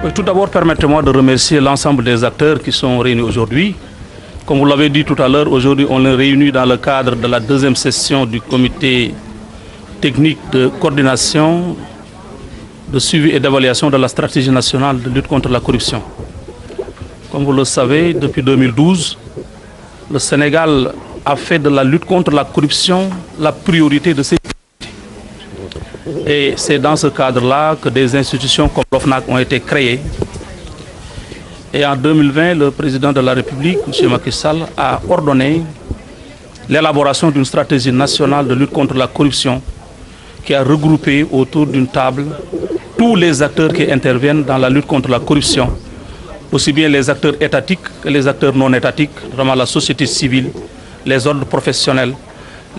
Oui, tout d'abord, permettez-moi de remercier l'ensemble des acteurs qui sont réunis aujourd'hui. Comme vous l'avez dit tout à l'heure, aujourd'hui, on est réunis dans le cadre de la deuxième session du comité technique de coordination, de suivi et d'évaluation de la stratégie nationale de lutte contre la corruption. Comme vous le savez, depuis 2012, le Sénégal a fait de la lutte contre la corruption la priorité de ses priorités. Et c'est dans ce cadre-là que des institutions comme l'OFNAC ont été créées. Et en 2020, le président de la République, M. Macky Sall, a ordonné l'élaboration d'une stratégie nationale de lutte contre la corruption qui a regroupé autour d'une table tous les acteurs qui interviennent dans la lutte contre la corruption, aussi bien les acteurs étatiques que les acteurs non étatiques, notamment la société civile, les ordres professionnels,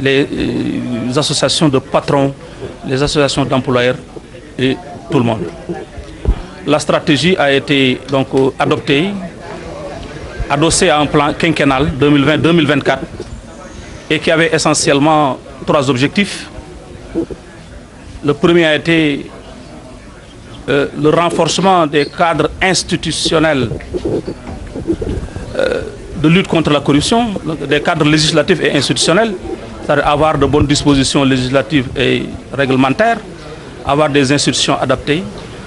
les associations de patrons, les associations d'employeurs et tout le monde. La stratégie a été donc adoptée, adossée à un plan quinquennal 2020-2024 et qui avait essentiellement 3 objectifs. Le premier a été le renforcement des cadres institutionnels de lutte contre la corruption, des cadres législatifs et institutionnels, c'est-à-dire avoir de bonnes dispositions législatives et réglementaires, avoir des institutions adaptées.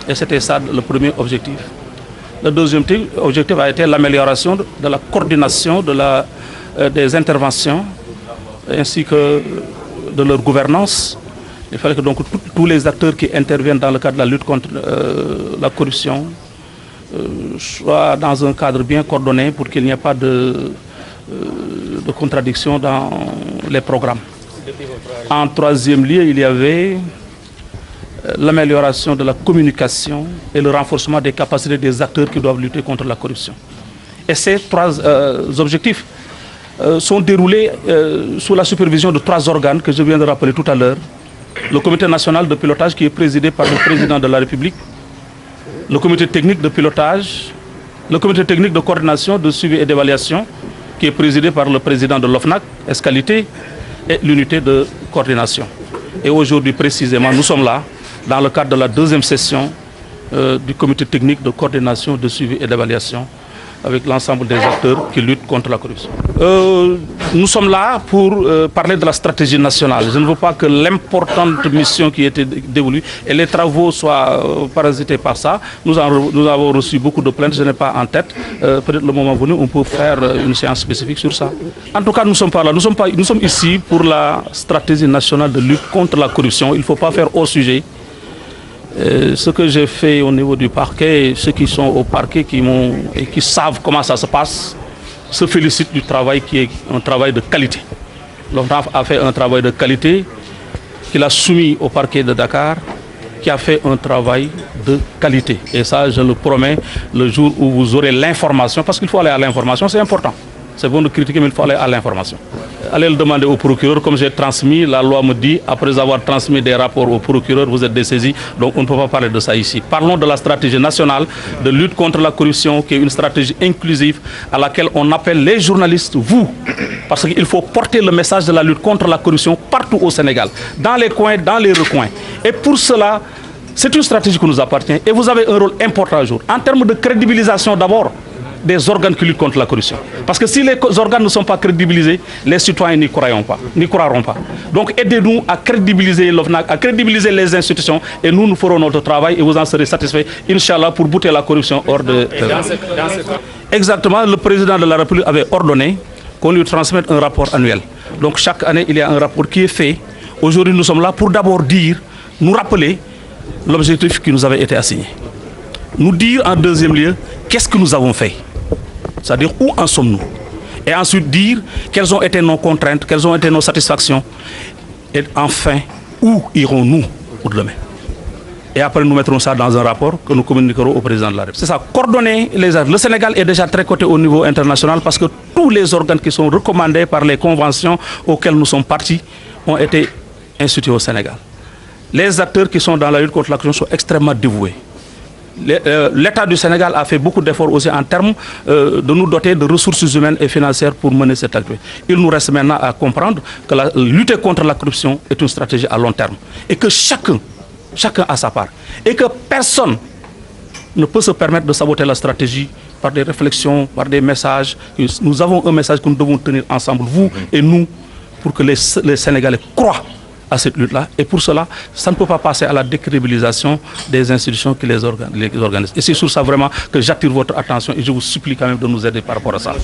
Et c'était ça le premier objectif. Le deuxième objectif a été l'amélioration de la coordination des interventions ainsi que de leur gouvernance. Il fallait que donc tous les acteurs qui interviennent dans le cadre de la lutte contre la corruption soient dans un cadre bien coordonné pour qu'il n'y ait pas de contradiction dans les programmes. En troisième lieu, il y avait l'amélioration de la communication et le renforcement des capacités des acteurs qui doivent lutter contre la corruption. Et ces 3 objectifs sont déroulés sous la supervision de 3 organes que je viens de rappeler tout à l'heure. Le comité national de pilotage qui est présidé par le président de la République, le comité technique de pilotage, le comité technique de coordination, de suivi et d'évaluation qui est présidé par le président de l'OFNAC, Escalité, et l'unité de coordination. Et aujourd'hui précisément, nous sommes là dans le cadre de la deuxième session du comité technique de coordination, de suivi et d'évaluation avec l'ensemble des acteurs qui luttent contre la corruption. Nous sommes là pour parler de la stratégie nationale. Je ne veux pas que l'importante mission qui était dévolue et les travaux soient parasités par ça. Nous avons reçu beaucoup de plaintes, je n'ai pas en tête. Peut-être le moment venu, on peut faire une séance spécifique sur ça. En tout cas, nous ne sommes pas là. Nous sommes ici pour la stratégie nationale de lutte contre la corruption. Il ne faut pas faire hors sujet. Ce que j'ai fait au niveau du parquet, ceux qui sont au parquet et qui savent comment ça se passe, se félicitent du travail qui est un travail de qualité. L'OFNAC a fait un travail de qualité qu'il a soumis au parquet de Dakar, qui a fait un travail de qualité. Et ça, je le promets, le jour où vous aurez l'information, parce qu'il faut aller à l'information, c'est important. C'est bon de critiquer, mais il faut aller à l'information. Allez le demander au procureur, comme j'ai transmis, la loi me dit, après avoir transmis des rapports au procureur, vous êtes dessaisi, donc on ne peut pas parler de ça ici. Parlons de la stratégie nationale de lutte contre la corruption, qui est une stratégie inclusive à laquelle on appelle les journalistes, vous, parce qu'il faut porter le message de la lutte contre la corruption partout au Sénégal, dans les coins, dans les recoins. Et pour cela, c'est une stratégie qui nous appartient et vous avez un rôle important à jouer. En termes de crédibilisation d'abord, des organes qui luttent contre la corruption. Parce que si les organes ne sont pas crédibilisés, les citoyens n'y croiront pas. Donc aidez-nous à crédibiliser l'OFNAC, à crédibiliser les institutions et nous ferons notre travail et vous en serez satisfaits, Inch'Allah, pour bouter la corruption hors de... Exactement, le président de la République avait ordonné qu'on lui transmette un rapport annuel. Donc chaque année, il y a un rapport qui est fait. Aujourd'hui, nous sommes là pour d'abord nous rappeler l'objectif qui nous avait été assigné. Nous dire en deuxième lieu, qu'est-ce que nous avons fait? C'est-à-dire où en sommes-nous? Et ensuite dire quelles ont été nos contraintes, quelles ont été nos satisfactions. Et enfin, où irons-nous pour demain? Et après, nous mettrons ça dans un rapport que nous communiquerons au président de la République. C'est ça, coordonner les actes. Le Sénégal est déjà très coté au niveau international parce que tous les organes qui sont recommandés par les conventions auxquelles nous sommes partis ont été institués au Sénégal. Les acteurs qui sont dans la lutte contre la corruption sont extrêmement dévoués. L'État du Sénégal a fait beaucoup d'efforts aussi en termes de nous doter de ressources humaines et financières pour mener cette activité. Il nous reste maintenant à comprendre que la lutte contre la corruption est une stratégie à long terme et que chacun a sa part et que personne ne peut se permettre de saboter la stratégie par des réflexions, par des messages. Nous avons un message que nous devons tenir ensemble, vous et nous, pour que les Sénégalais croient à cette lutte-là. Et pour cela, ça ne peut pas passer à la décrédibilisation des institutions qui les organisent. Et c'est sur ça vraiment que j'attire votre attention et je vous supplie quand même de nous aider par rapport à ça.